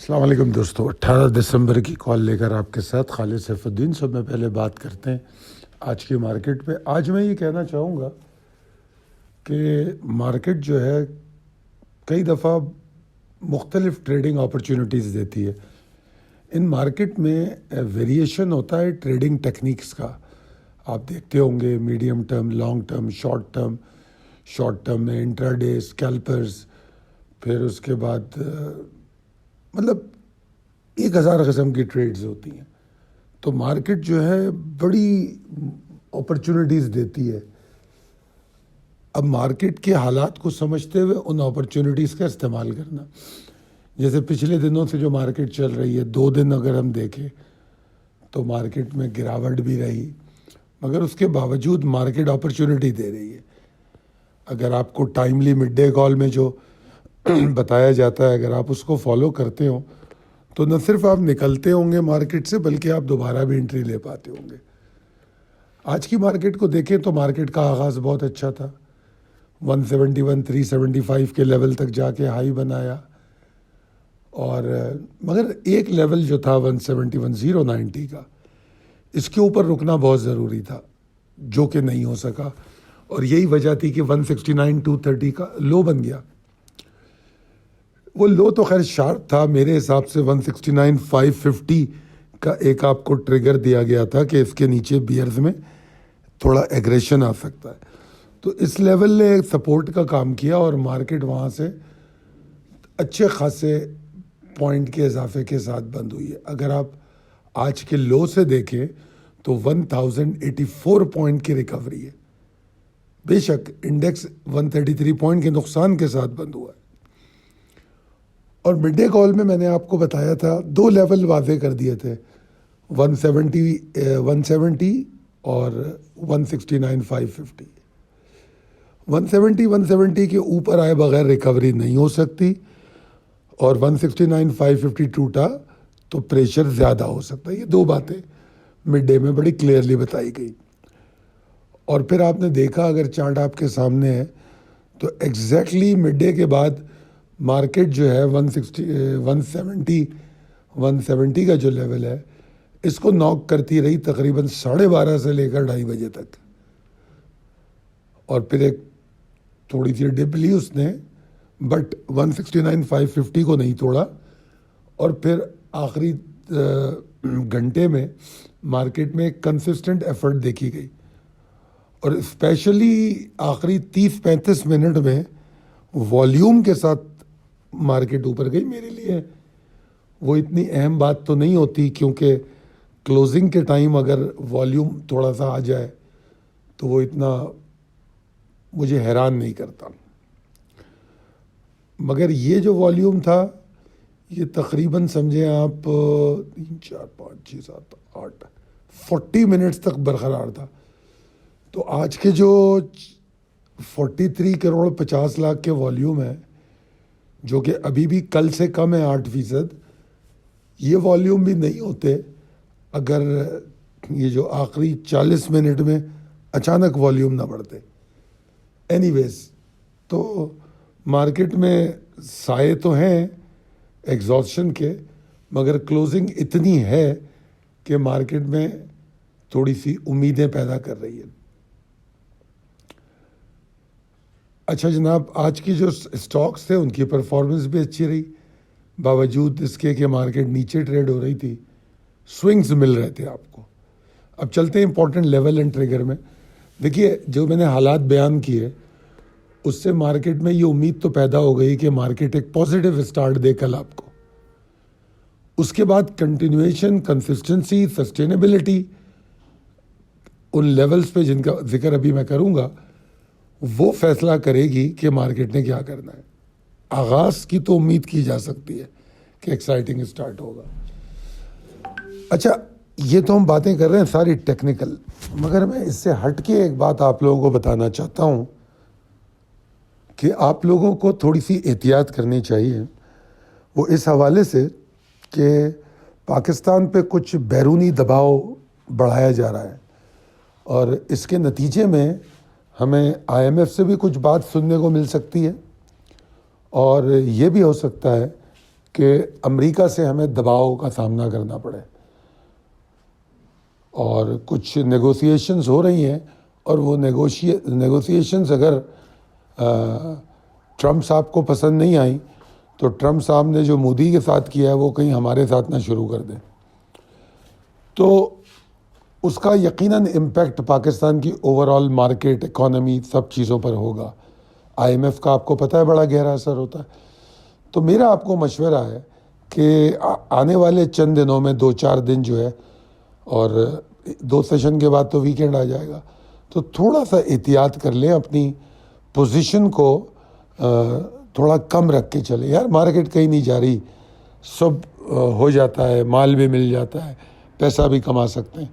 السلام علیکم دوستو، 18 دسمبر کی کال لے کر آپ کے ساتھ خالد سیف الدین صاحب میں پہلے بات کرتے ہیں آج کی مارکیٹ پہ۔ آج میں یہ کہنا چاہوں گا کہ مارکیٹ جو ہے کئی دفعہ مختلف ٹریڈنگ اپرچونیٹیز دیتی ہے۔ ان مارکیٹ میں ویریشن ہوتا ہے ٹریڈنگ ٹیکنیکس کا۔ آپ دیکھتے ہوں گے medium term, long term, short term میں انٹرا ڈے، اسکیلپرز، پھر اس کے بعد مطلب 1000 قسم کی ٹریڈز ہوتی ہیں۔ تو مارکیٹ جو ہے بڑی اپرچونیٹیز دیتی ہے۔ اب مارکیٹ کے حالات کو سمجھتے ہوئے ان اپرچونیٹیز کا استعمال کرنا، جیسے پچھلے دنوں سے جو مارکیٹ چل رہی ہے، 2 دن اگر ہم دیکھیں تو مارکیٹ میں گراوٹ بھی رہی، مگر اس کے باوجود مارکیٹ اپرچونیٹی دے رہی ہے۔ اگر آپ کو ٹائملی مڈ ڈے کال میں جو بتایا جاتا ہے، اگر آپ اس کو فالو کرتے ہوں تو نہ صرف آپ نکلتے ہوں گے مارکیٹ سے، بلکہ آپ دوبارہ بھی انٹری لے پاتے ہوں گے۔ آج کی مارکیٹ کو دیکھیں تو مارکیٹ کا آغاز بہت اچھا تھا، 171 375 کے لیول تک جا کے ہائی بنایا، اور مگر ایک لیول جو تھا 171.090 کا، اس کے اوپر رکنا بہت ضروری تھا، جو کہ نہیں ہو سکا، اور یہی وجہ تھی کہ 169.230 کا لو بن گیا۔ وہ لو تو خیر شارپ تھا، میرے حساب سے 169.550 کا ایک آپ کو ٹریگر دیا گیا تھا کہ اس کے نیچے بیئرز میں تھوڑا ایگریشن آ سکتا ہے، تو اس لیول نے سپورٹ کا کام کیا اور مارکیٹ وہاں سے اچھے خاصے پوائنٹ کے اضافے کے ساتھ بند ہوئی ہے۔ اگر آپ آج کے لو سے دیکھیں تو 1084 پوائنٹ کی ریکوری ہے، بے شک انڈیکس 133 پوائنٹ کے نقصان کے ساتھ بند ہوا ہے۔ اور مڈ ڈے کال میں نے آپ کو بتایا تھا 2 لیول واضح کر دیے تھے، 170 اور 169.550۔ 170 کے اوپر آئے بغیر ریکوری نہیں ہو سکتی، اور 169.550 ٹوٹا تو پریشر زیادہ ہو سکتا ہے۔ یہ 2 باتیں مڈ ڈے میں بڑی کلیئرلی بتائی گئی۔ اور پھر آپ نے دیکھا، اگر چارٹ آپ کے سامنے ہے تو ایگزیکٹلی مڈ ڈے کے بعد مارکیٹ جو ہے 170 کا جو لیول ہے، اس کو ناک کرتی رہی تقریباً 12:30 سے لے کر 2:30 بجے تک، اور پھر ایک تھوڑی سی ڈپ لی اس نے، بٹ 169.550 کو نہیں توڑا، اور پھر آخری گھنٹے میں مارکیٹ میں ایک کنسسٹنٹ ایفرٹ دیکھی گئی، اور اسپیشلی آخری 30-35 منٹ میں والیوم کے ساتھ مارکیٹ اوپر گئی۔ میرے لیے وہ اتنی اہم بات تو نہیں ہوتی، کیونکہ کلوزنگ کے ٹائم اگر والیوم تھوڑا سا آ جائے تو وہ اتنا مجھے حیران نہیں کرتا، مگر یہ جو والیوم تھا یہ تقریباً سمجھیں آپ 3 4 5 6 7 8 40 منٹس تک برقرار تھا۔ تو آج کے جو 43 کروڑ 50 لاکھ کے والیوم ہے، جو کہ ابھی بھی کل سے کم ہے 8%، یہ والیوم بھی نہیں ہوتے اگر یہ جو آخری 40 منٹ میں اچانک والیوم نہ بڑھتے۔ اینی ویز، تو مارکیٹ میں سائے تو ہیں ایگزاسشن کے، مگر کلوزنگ اتنی ہے کہ مارکیٹ میں تھوڑی سی امیدیں پیدا کر رہی ہے۔ اچھا جناب، آج کی جو اسٹاکس تھے ان کی پرفارمنس بھی اچھی رہی، باوجود اس کے کہ مارکیٹ نیچے ٹریڈ ہو رہی تھی، سوئنگز مل رہے تھے آپ کو۔ اب چلتے ہیں امپورٹنٹ لیول اینڈ ٹریگر میں۔ دیکھیے، جو میں نے حالات بیان کیے اس سے مارکیٹ میں یہ امید تو پیدا ہو گئی کہ مارکیٹ ایک پازیٹیو اسٹارٹ دے کل آپ کو، اس کے بعد کنٹینویشن، کنسسٹنسی، سسٹینیبلٹی ان لیولز پہ جن کا ذکر ابھی میں کروں گا، وہ فیصلہ کرے گی کہ مارکیٹ نے کیا کرنا ہے۔ آغاز کی تو امید کی جا سکتی ہے کہ ایکسائٹنگ اسٹارٹ ہوگا۔ اچھا، یہ تو ہم باتیں کر رہے ہیں ساری ٹیکنیکل، مگر میں اس سے ہٹ کے ایک بات آپ لوگوں کو بتانا چاہتا ہوں کہ آپ لوگوں کو تھوڑی سی احتیاط کرنی چاہیے، وہ اس حوالے سے کہ پاکستان پہ کچھ بیرونی دباؤ بڑھایا جا رہا ہے، اور اس کے نتیجے میں ہمیں IMF سے بھی کچھ بات سننے کو مل سکتی ہے، اور یہ بھی ہو سکتا ہے کہ امریکہ سے ہمیں دباؤ کا سامنا کرنا پڑے، اور کچھ نیگوسیشنز ہو رہی ہیں، اور وہ نیگوسیشنز اگر ٹرمپ صاحب کو پسند نہیں آئیں تو ٹرمپ صاحب نے جو مودی کے ساتھ کیا ہے وہ کہیں ہمارے ساتھ نہ شروع کر دیں، تو اس کا یقیناً امپیکٹ پاکستان کی اوور آل مارکیٹ، اکانومی، سب چیزوں پر ہوگا۔ آئی ایم ایف کا آپ کو پتہ ہے بڑا گہرا اثر ہوتا ہے۔ تو میرا آپ کو مشورہ ہے کہ آنے والے چند دنوں میں 2-4 دن جو ہے، اور 2 سیشن کے بعد تو ویکینڈ آ جائے گا، تو تھوڑا سا احتیاط کر لیں، اپنی پوزیشن کو تھوڑا کم رکھ کے چلیں۔ یار مارکیٹ کہیں نہیں جا رہی، سب ہو جاتا ہے، مال بھی مل جاتا ہے، پیسہ بھی کما سکتے ہیں،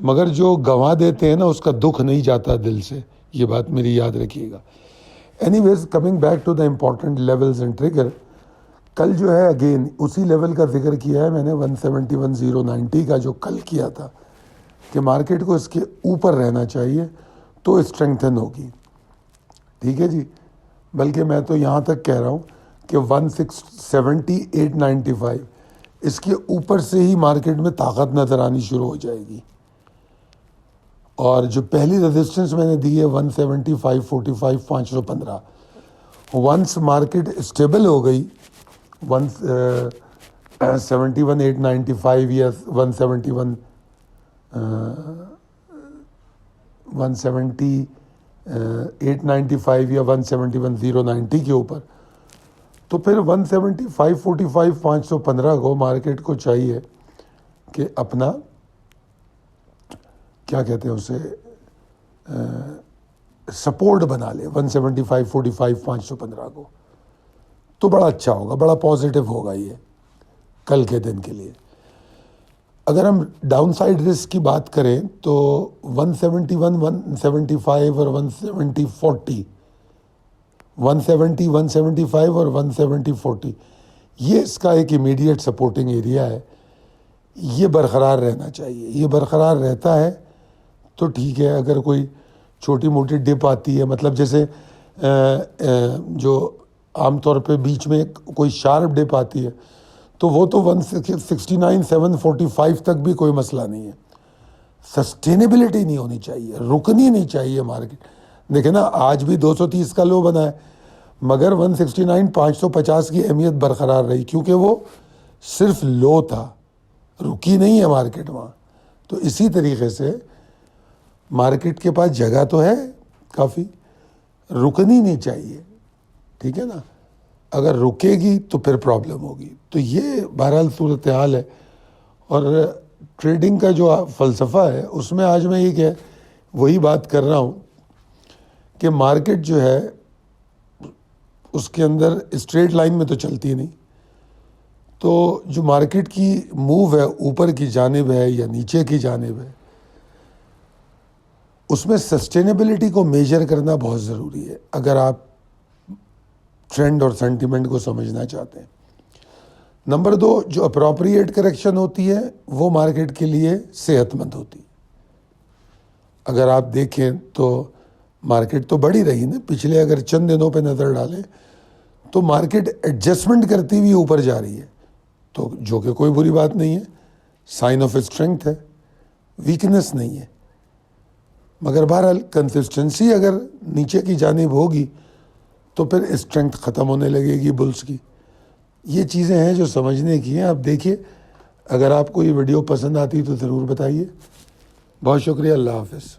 مگر جو گنوا دیتے ہیں نا اس کا دکھ نہیں جاتا دل سے، یہ بات میری یاد رکھیے گا۔ Anyways coming back to the important levels and trigger, کل جو ہے اگین اسی لیول کا ذکر کیا ہے میں نے 171,090 کا، جو کل کیا تھا کہ مارکیٹ کو اس کے اوپر رہنا چاہیے تو اسٹرینگتھن ہوگی، ٹھیک ہے جی۔ بلکہ میں تو یہاں تک کہہ رہا ہوں کہ 170,895 اس کے اوپر سے ہی مارکیٹ میں طاقت نظر آنی شروع ہو جائے گی، اور جو پہلی ریزسٹنس میں نے دی ہے 175.45 515، ونس مارکیٹ اسٹیبل ہو گئی 171,895 یا 170,895 یا 171,090 کے اوپر، تو پھر 175.45 515 کو مارکیٹ کو چاہیے کہ اپنا کیا کہتے ہیں اسے سپورٹ بنا لے 175.45 515 کو، تو بڑا اچھا ہوگا، بڑا پازیٹیو ہوگا یہ کل کے دن کے لیے۔ اگر ہم ڈاؤن سائڈ رسک کی بات کریں تو 171 175 اور 170 175 اور 170 یہ اس کا ایک امیڈیٹ سپورٹنگ ایریا ہے، یہ برقرار رہنا چاہیے۔ یہ برقرار رہتا ہے تو ٹھیک ہے، اگر کوئی چھوٹی موٹی ڈپ آتی ہے، مطلب جیسے جو عام طور پہ بیچ میں کوئی شارپ ڈپ آتی ہے تو وہ تو 169,745 تک بھی کوئی مسئلہ نہیں ہے، سسٹینیبلٹی نہیں ہونی چاہیے، رکنی نہیں چاہیے مارکیٹ۔ دیکھیں نا آج بھی 230 کا لو بنا ہے، مگر 169,550 کی اہمیت برقرار رہی، کیونکہ وہ صرف لو تھا، رکی نہیں ہے مارکیٹ وہاں۔ تو اسی طریقے سے مارکیٹ کے پاس جگہ تو ہے کافی، رکنی نہیں چاہیے، ٹھیک ہے نا۔ اگر رکے گی تو پھر پرابلم ہوگی۔ تو یہ بہرحال صورتحال ہے، اور ٹریڈنگ کا جو فلسفہ ہے اس میں آج میں یہ کہ وہی بات کر رہا ہوں کہ مارکیٹ جو ہے اس کے اندر اسٹریٹ لائن میں تو چلتی نہیں، تو جو مارکیٹ کی موو ہے اوپر کی جانب ہے یا نیچے کی جانب ہے، اس میں سسٹینیبلٹی کو میجر کرنا بہت ضروری ہے اگر آپ ٹرینڈ اور سینٹیمنٹ کو سمجھنا چاہتے ہیں۔ نمبر 2، جو اپروپریٹ کریکشن ہوتی ہے وہ مارکیٹ کے لیے صحت مند ہوتی ہے۔ اگر آپ دیکھیں تو مارکیٹ تو بڑھی رہی نا، پچھلے اگر چند دنوں پہ نظر ڈالیں تو مارکیٹ ایڈجسٹمنٹ کرتی ہوئی اوپر جا رہی ہے، تو جو کہ کوئی بری بات نہیں ہے، سائن آف اسٹرینگتھ ہے، ویکنس نہیں ہے۔ مگر بہرحال کنسسٹنسی اگر نیچے کی جانب ہوگی تو پھر اسٹرینگتھ ختم ہونے لگے گی بلز کی۔ یہ چیزیں ہیں جو سمجھنے کی ہیں۔ آپ دیکھیے، اگر آپ کو یہ ویڈیو پسند آتی تو ضرور بتائیے۔ بہت شکریہ، اللہ حافظ۔